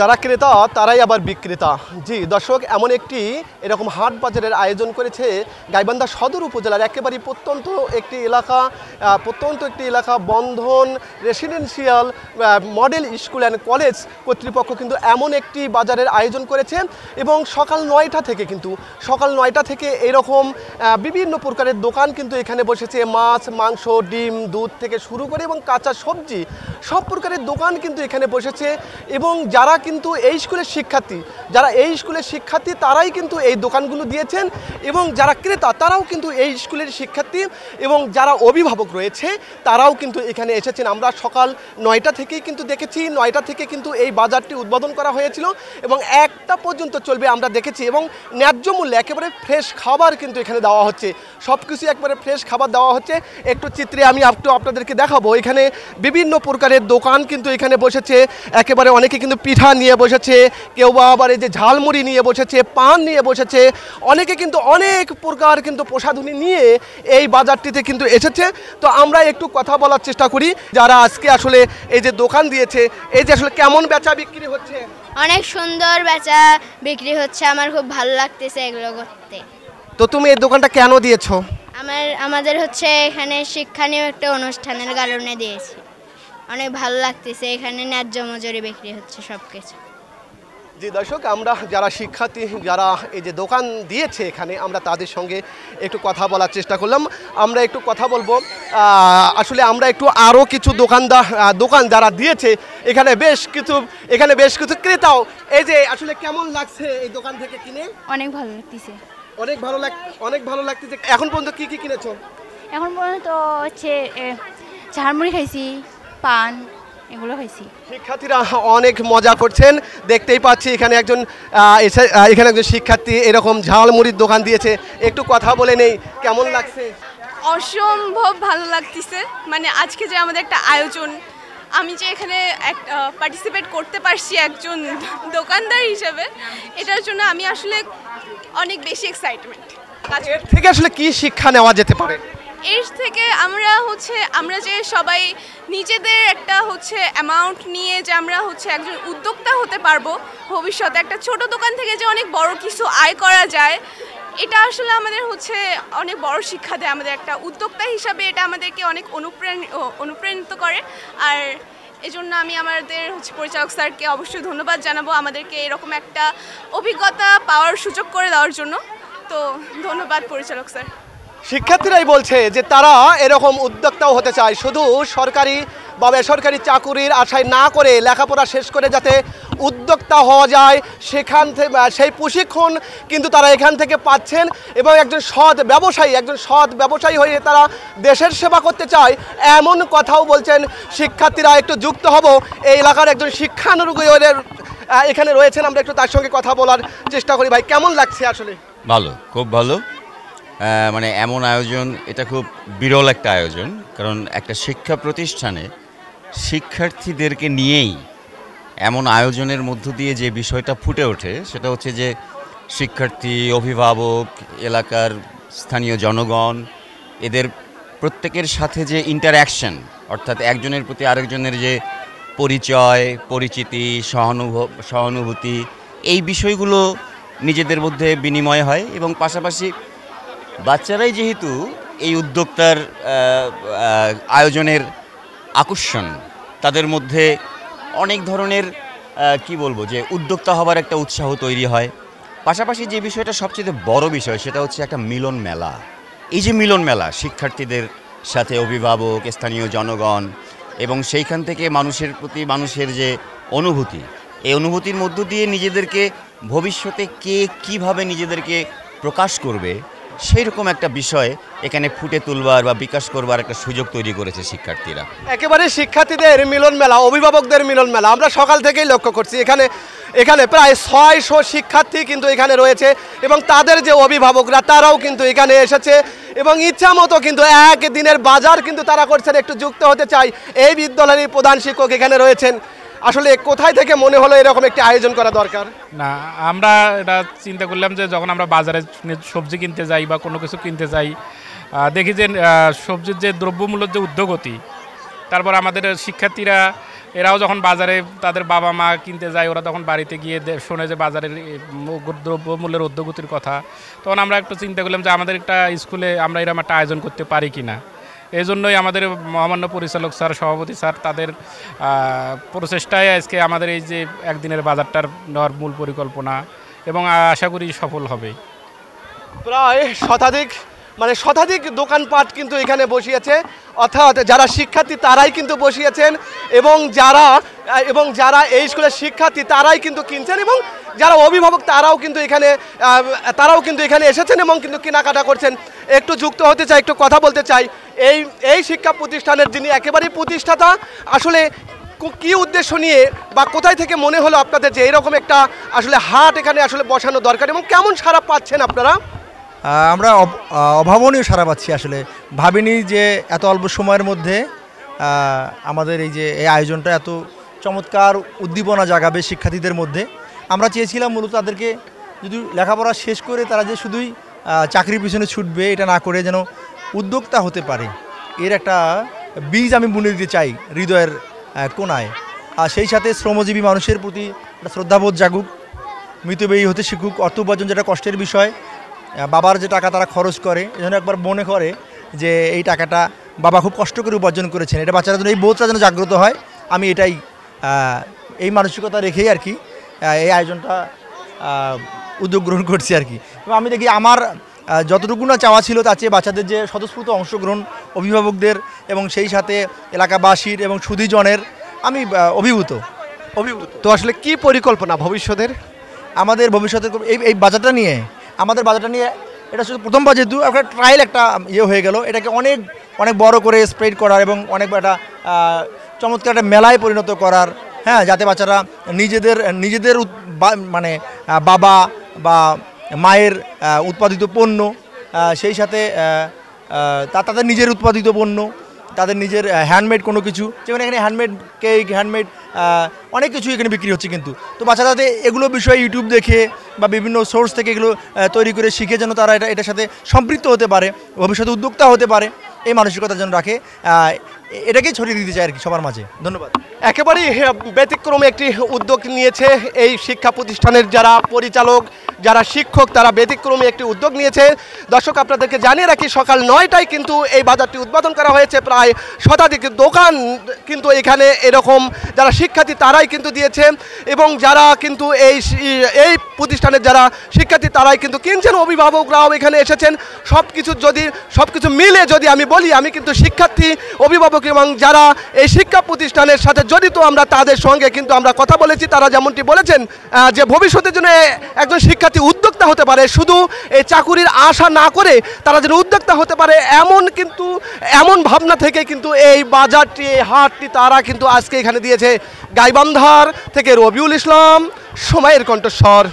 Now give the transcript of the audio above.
যারা ক্রেতা তারাই আবার বিক্রেতা। জি দর্শক, এমন একটি এরকম হাট বাজারের আয়োজন করেছে গাইবান্ধা সদর উপজেলার একেবারেই প্রত্যন্ত একটি এলাকা Bandhan residential model school and college কর্তৃপক্ষ কিন্তু এমন একটি বাজারের আয়োজন করেছে এবং সকাল 9টা থেকে এরকম বিভিন্ন প্রকারের দোকান কিন্তু এখানে বসেছে। মাছ, মাংস, ডিম, দুধ থেকে শুরু করে এবং কাঁচা সবজি সব প্রকারের দোকান কিন্তু এখানে বসেছে। এবং যারা কিন্তু এই স্কুলের শিক্ষার্থী তারাই কিন্তু এই দোকানগুলো দিয়েছেন এবং যারা ক্রেতা তারাও কিন্তু এই স্কুলের শিক্ষার্থী এবং যারা অভিভাবক রয়েছে তারাও কিন্তু এখানে এসেছেন। আমরা সকাল 9টা থেকেই কিন্তু দেখেছি, 9টা থেকে কিন্তু এই বাজারটি উদ্বোধন করা হয়েছিল এবং 1টা পর্যন্ত চলবে আমরা দেখেছি। এবং ন্যায্য মূল্যে একেবারে ফ্রেশ খাবার কিন্তু এখানে দেওয়া হচ্ছে, সব কিছু একবারে ফ্রেশ খাবার দেওয়া হচ্ছে। একটু চিত্রে আমি আপনাদেরকে দেখাবো। এখানে বিভিন্ন প্রকারের দোকান কিন্তু এখানে বসেছে, একেবারে অনেকে কিন্তু পিঠা নিয়ে বসেছে, কেউ বা আবার এই যে ঝালমুড়ি নিয়ে বসেছে, পান নিয়ে বসেছে, অনেকে কিন্তু অনেক প্রকার কিন্তু প্রসাধনী নিয়ে এই বাজারটিতে কিন্তু এসেছে। তো আমরা একটু কথা বলার চেষ্টা করি যারা আজকে আসলে এই যে দোকান দিয়েছে, এই যে আসলে কেমন বেচা বিক্রি হচ্ছে। অনেক সুন্দর বেচা বিক্রি হচ্ছে, আমার খুব ভালো লাগতেছে এগুলো করতে। তো তুমি এই দোকানটা কেন দিয়েছো? আমাদের হচ্ছে এখানে শিক্ষণীয় একটা অনুষ্ঠানের কারণে দিয়েছি। অনেক ভালো লাগতেছে, এখানে ন্যায্য মজুরি বিক্রি হচ্ছে সব কিছু। জি দর্শক, আমরা যারা শিক্ষার্থী যারা এই যে দোকান দিয়েছে এখানে আমরা তাদের সঙ্গে একটু কথা বলার চেষ্টা করলাম। আমরা একটু কথা বলবো, আসলে আমরা একটু আরও কিছু দোকান যারা দিয়েছে এখানে বেশ কিছু ক্রেতাও, এই যে আসলে কেমন লাগছে এই দোকান থেকে কিনে? অনেক ভালো লাগতেছে। অনেক ভালো লাগতেছে। এখন পর্যন্ত কি কিনেছো? এখন পর্যন্ত হচ্ছে ঝালমুড়ি খাইছি, পান এগুলো খাইছি। শিক্ষার্থীরা অনেক মজা করছেন, দেখতেই পাচ্ছি এখানে একজন শিক্ষার্থী এরকম ঝালমুড়ির দোকান দিয়েছে। একটু কথা বলে নেই, কেমন লাগছে? অসম্ভব ভালো লাগতেছে। মানে আজকে যে আমাদের একটা আয়োজন, আমি যে এখানে পার্টিসিপেট করতে পারছি একজন দোকানদার হিসেবে, এটার জন্য আমি আসলে অনেক বেশি এক্সাইটমেন্ট। এর থেকে আসলে কি শিক্ষা নেওয়া যেতে পারে? এর থেকে আমরা যে সবাই নিজেদের একটা অ্যামাউন্ট নিয়ে যে আমরা একজন উদ্যোক্তা হতে পারবো ভবিষ্যতে, একটা ছোট দোকান থেকে যে অনেক বড় কিছু আয় করা যায়, এটা আসলে আমাদের অনেক বড় শিক্ষা দেয়। আমাদের একটা উদ্যোক্তা হিসাবে এটা আমাদেরকে অনেক অনুপ্রাণিত করে। আর এজন্য আমি আমাদের পরিচালক স্যারকে অবশ্যই ধন্যবাদ জানাবো আমাদেরকে এরকম একটা অভিজ্ঞতা পাওয়ার সুযোগ করে দেওয়ার জন্য। তো ধন্যবাদ পরিচালক স্যার। শিক্ষার্থীরাই বলছে যে তারা এরকম উদ্যোক্তাও হতে চায়, শুধু সরকারি বা বেসরকারি চাকুরির আশায় না করে লেখাপড়া শেষ করে যাতে উদ্যোক্তা হওয়া যায় সেখান থেকে সেই প্রশিক্ষণ কিন্তু তারা এখান থেকে পাচ্ছেন এবং একজন সৎ ব্যবসায়ী হয়ে তারা দেশের সেবা করতে চায়, এমন কথাও বলছেন শিক্ষার্থীরা। একটু যুক্ত হব, এই এলাকার একজন শিক্ষানুরাগী এখানে রয়েছেন, আমরা একটু তার সঙ্গে কথা বলার চেষ্টা করি। ভাই, কেমন লাগছে? আসলে ভালো, খুব ভালো। মানে এমন আয়োজন, এটা খুব বিরল একটা আয়োজন, কারণ একটা শিক্ষা প্রতিষ্ঠানে শিক্ষার্থীদেরকে নিয়েই এমন আয়োজনের মধ্য দিয়ে যে বিষয়টা ফুটে ওঠে সেটা হচ্ছে যে শিক্ষার্থী, অভিভাবক, এলাকার স্থানীয় জনগণ, এদের প্রত্যেকের সাথে যে ইন্টারঅ্যাকশন, অর্থাৎ একজনের প্রতি আরেকজনের যে পরিচয়, পরিচিতি, সহানুভূতি, এই বিষয়গুলো নিজেদের মধ্যে বিনিময় হয়। এবং পাশাপাশি বাচ্চারাই যেহেতু এই উদ্যোক্তার আয়োজনের আকর্ষণ, তাদের মধ্যে অনেক ধরনের যে উদ্যোক্তা হবার একটা উৎসাহ তৈরি হয়। পাশাপাশি যে বিষয়টা সবচেয়ে বড় বিষয় সেটা হচ্ছে একটা মিলন মেলা। এই যে মিলন মেলা, শিক্ষার্থীদের সাথে অভিভাবক, স্থানীয় জনগণ, এবং সেইখান থেকে মানুষের প্রতি মানুষের যে অনুভূতি, এই অনুভূতির মধ্য দিয়ে নিজেদেরকে ভবিষ্যতে কীভাবে নিজেদেরকে প্রকাশ করবে সেই রকম একটা বিষয় এখানে ফুটে তুলবার বা বিকাশ করবার একটা সুযোগ তৈরি করেছে শিক্ষার্থীরা। একেবারে শিক্ষার্থীদের মিলন মেলা, অভিভাবকদের মিলন মেলা আমরা সকাল থেকেই লক্ষ্য করছি। এখানে প্রায় 600 শিক্ষার্থী কিন্তু এখানে রয়েছে এবং তাদের যে অভিভাবকরা তারাও কিন্তু এখানে এসেছে এবং ইচ্ছা মতো কিন্তু একদিনের বাজার কিন্তু তারা করছেন। একটু যুক্ত হতে চাই, এই বিদ্যালয়ের প্রধান শিক্ষক এখানে রয়েছেন। আসলে কোথায় থেকে মনে হলো এরকম একটি আয়োজন করা দরকার? না, আমরা এটা চিন্তা করলাম যে যখন আমরা বাজারে সবজি কিনতে যাই বা কোনো কিছু কিনতে যাই, দেখি যে সবজির যে দ্রব্যমূল্যের যে ঊর্ধ্বগতি, তারপর আমাদের শিক্ষার্থীরা এরাও যখন বাজারে তাদের বাবা মা কিনতে যায়, ওরা তখন বাড়িতে গিয়ে শোনে যে বাজারের দ্রব্যমূল্যের ঊর্ধ্বগতির কথা, তখন আমরা একটু চিন্তা করলাম যে আমাদের একটা স্কুলে আমরা এরকম একটা আয়োজন করতে পারি কি না। এই জন্যই আমাদের মহামান্য পরিচালক স্যার, সভাপতি স্যার, তাদের প্রচেষ্টায় আজকে আমাদের এই যে একদিনের বাজারটার নেওয়ার মূল পরিকল্পনা, এবং আশা করি সফল হবে। প্রায় শতাধিক দোকানপাট কিন্তু এখানে বসিয়েছে, অর্থাৎ যারা শিক্ষার্থী তারাই কিন্তু বসিয়েছেন, এবং যারা এই স্কুলের শিক্ষার্থী তারাই কিন্তু কিনছেন, এবং যারা অভিভাবক তারাও কিন্তু এখানে এসেছেন এবং কিন্তু কেনাকাটা করছেন। একটু যুক্ত হতে চাই, একটু কথা বলতে চাই। এই শিক্ষা প্রতিষ্ঠানের যিনি একেবারেই প্রতিষ্ঠাতা, আসলে কি উদ্দেশ্য নিয়ে বা কোথায় থেকে মনে হলো আপনাদের যে এরকম একটা আসলে হাট এখানে আসলে বসানো দরকার, এবং কেমন সাড়া পাচ্ছেন আপনারা? আমরা অভাবনীয় সাড়া পাচ্ছি। আসলে ভাবিনি যে এত অল্প সময়ের মধ্যে আমাদের এই যে এই আয়োজনটা এত চমৎকার উদ্দীপনা জাগাবে শিক্ষার্থীদের মধ্যে। আমরা চেয়েছিলাম মূলত তাদেরকে যদি লেখাপড়া শেষ করে তারা যে শুধুই চাকরির পিছনে ছুটবে এটা না করে যেন উদ্যোক্তা হতে পারে, এর একটা বীজ আমি বুনে দিতে চাই হৃদয়ের কোনায়। আর সেই সাথে শ্রমজীবী মানুষের প্রতি একটা শ্রদ্ধাবোধ জাগুক, মিতব্যয়ী হতে শিখুক। অর্থ উপার্জন যেটা কষ্টের বিষয়, বাবার যে টাকা তারা খরচ করে এজন্য একবার মনে করে যে এই টাকাটা বাবা খুব কষ্ট করে উপার্জন করেছেন, এটা বাচ্চারা যেন এই বোধটা যেন জাগ্রত হয়। আমি এটাই এই মানসিকতা রেখেই আর কি এই আয়োজনটা উদ্যোগ গ্রহণ করছি আর কি। এবং আমি দেখি আমার যতটুকু না চাওয়া ছিল তার চেয়ে বাচ্চাদের যে স্বতঃস্ফূর্ত অংশগ্রহণ, অভিভাবকদের এবং সেই সাথে এলাকাবাসীর এবং সুধীজনের, আমি অভিভূত। তো আসলে কি পরিকল্পনা ভবিষ্যতের? আমাদের ভবিষ্যতের এই বাজারটা নিয়ে এটা শুধু প্রথমবার যেহেতু একটা ট্রায়াল একটা হয়ে গেল, এটাকে অনেক বড় করে স্প্রেড করার এবং অনেক একটা চমৎকার একটা মেলায় পরিণত করার, হ্যাঁ, যাতে বাচ্চারা নিজেদের মানে বাবা বা মায়ের উৎপাদিত পণ্য, সেই সাথে তাদের নিজের উৎপাদিত পণ্য, তাদের নিজের হ্যান্ডমেড কোনো কিছু, যেখানে এখানে হ্যান্ডমেড কেক, হ্যান্ডমেড অনেক কিছু এখানে বিক্রি হচ্ছে কিন্তু। তো বাচ্চারা যাতে এগুলো বিষয়ে ইউটিউব দেখে বা বিভিন্ন সোর্স থেকে এগুলো তৈরি করে শিখে যেন তারা এটার সাথে সম্পৃক্ত হতে পারে, ভবিষ্যতে উদ্যোক্তা হতে পারে, এই মানসিকতা যেন রাখে, এটাকেই ছড়িয়ে দিতে চাই আর কি সবার মাঝে। ধন্যবাদ। একেবারেই ব্যতিক্রমে একটি উদ্যোগ নিয়েছে এই শিক্ষা প্রতিষ্ঠানের যারা পরিচালক, যারা শিক্ষক, তারা ব্যতিক্রমে একটি উদ্যোগ নিয়েছে। দর্শক, আপনাদেরকে জানিয়ে রাখি, সকাল 9টায় কিন্তু এই বাজারটি উদ্বোধন করা হয়েছে। প্রায় শতাধিক দোকান কিন্তু এখানে এরকম যারা শিক্ষার্থী তারাই কিন্তু দিয়েছে, এবং যারা কিন্তু এই প্রতিষ্ঠানের যারা শিক্ষার্থী তারাই কিন্তু কিনছেন, অভিভাবকরাও এখানে এসেছেন। সব কিছু মিলে যদি আমি বলি, আমি কিন্তু শিক্ষার্থী, অভিভাবক এবং যারা এই শিক্ষা প্রতিষ্ঠানের সাথে জড়িত, আমরা তাদের সঙ্গে কিন্তু আমরা কথা বলেছি। তারা যেমনটি বলেছেন যে ভবিষ্যতের জন্য একজন শিক্ষার্থী উদ্যোক্তা হতে পারে, শুধু এই চাকুরির আশা না করে তারা যেন উদ্যোক্তা হতে পারে, এমন ভাবনা থেকে কিন্তু এই বাজারটি, এই হাটটি তারা কিন্তু আজকে এখানে দিয়েছে। গাইবান্ধার থেকে রবিউল ইসলাম, সময়ের কণ্ঠস্বর।